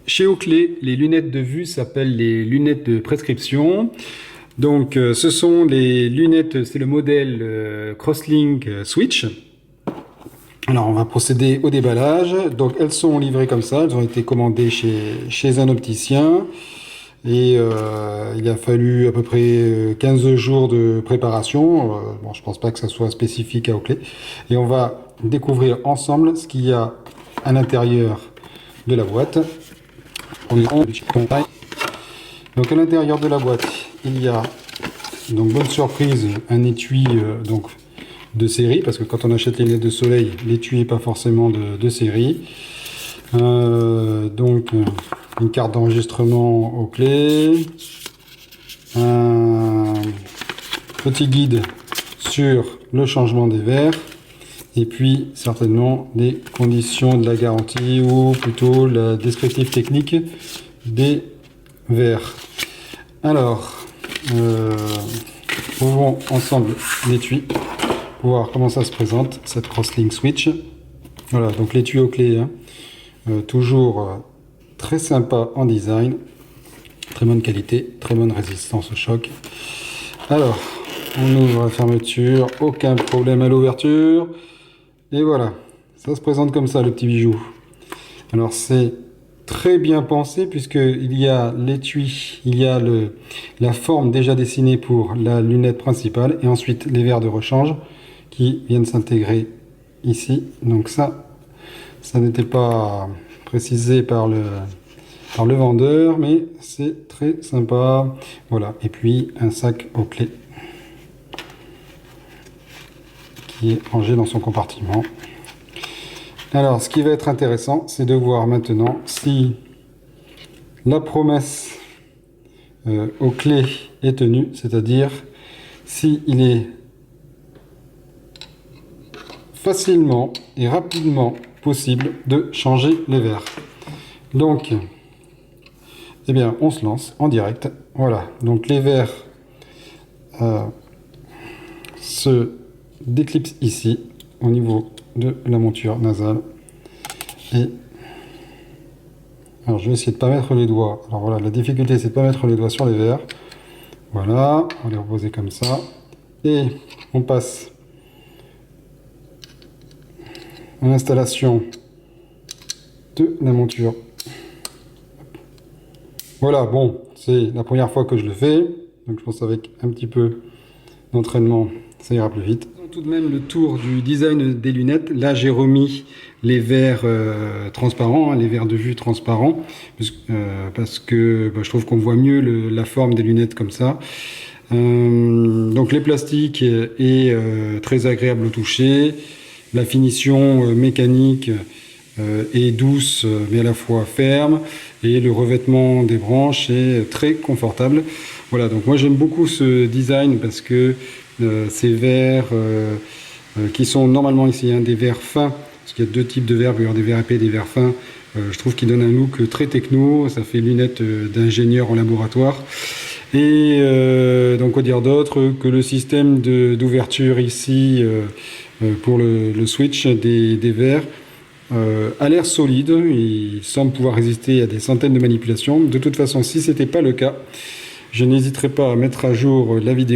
chez Oakley, les lunettes de vue s'appellent les lunettes de prescription. Donc, ce sont les lunettes, c'est le modèle Crosslink Switch. Alors, on va procéder au déballage. Donc, elles sont livrées comme ça. Elles ont été commandées chez un opticien. Et il a fallu à peu près 15 jours de préparation. Bon, je pense pas que ça soit spécifique à Oakley. Et on va découvrir ensemble ce qu'il y a à l'intérieur de la boîte. Donc à l'intérieur de la boîte, il y a, donc bonne surprise, un étui donc de série, parce que quand on achète les lunettes de soleil, l'étui n'est pas forcément de série. Donc une carte d'enregistrement Oakley, un petit guide sur le changement des verres, et puis certainement des conditions de la garantie, ou plutôt la descriptive technique des verres. Alors, ouvrons ensemble l'étui pour voir comment ça se présente, cette Crosslink Switch. Voilà, donc l'étui Oakley, hein, toujours très sympa en design, très bonne qualité, très bonne résistance au choc. Alors, on ouvre la fermeture, aucun problème à l'ouverture. Et voilà, ça se présente comme ça, le petit bijou. Alors c'est très bien pensé, puisqu'il y a l'étui, il y a la forme déjà dessinée pour la lunette principale, et ensuite les verres de rechange qui viennent s'intégrer ici. Donc ça n'était pas précisé par le vendeur, mais c'est très sympa. Voilà, et puis un sac Oakley qui est rangé dans son compartiment. Alors, ce qui va être intéressant, c'est de voir maintenant si la promesse Oakley est tenue, c'est-à-dire si il est facilement et rapidement possible de changer les verres. Donc, eh bien, on se lance en direct. Voilà, donc les verres se déclipsent ici, au niveau de la monture nasale. Et alors, je vais essayer de ne pas mettre les doigts. Alors voilà, la difficulté, c'est de ne pas mettre les doigts sur les verres. Voilà, on va les reposer comme ça. Et on passe à l'installation de la monture. Voilà, bon, c'est la première fois que je le fais, donc je pense qu'avec un petit peu d'entraînement, ça ira plus vite. Tout de même le tour du design des lunettes. Là, j'ai remis les verres transparents, hein, les verres de vue transparents, parce que je trouve qu'on voit mieux la forme des lunettes comme ça. Donc les plastiques est très agréable au toucher. La finition mécanique est douce mais à la fois ferme, et le revêtement des branches est très confortable. Voilà, donc moi j'aime beaucoup ce design, parce que ces verres qui sont normalement ici des verres fins, parce qu'il y a deux types de verres, il peut y avoir des verres épais et des verres fins. Je trouve qu'ils donnent un look très techno, ça fait lunettes d'ingénieur en laboratoire. Et donc quoi dire d'autre que le système d'ouverture ici pour le switch des verres a l'air solide, il semble pouvoir résister à des centaines de manipulations. De toute façon, si ce n'était pas le cas, je n'hésiterai pas à mettre à jour la vidéo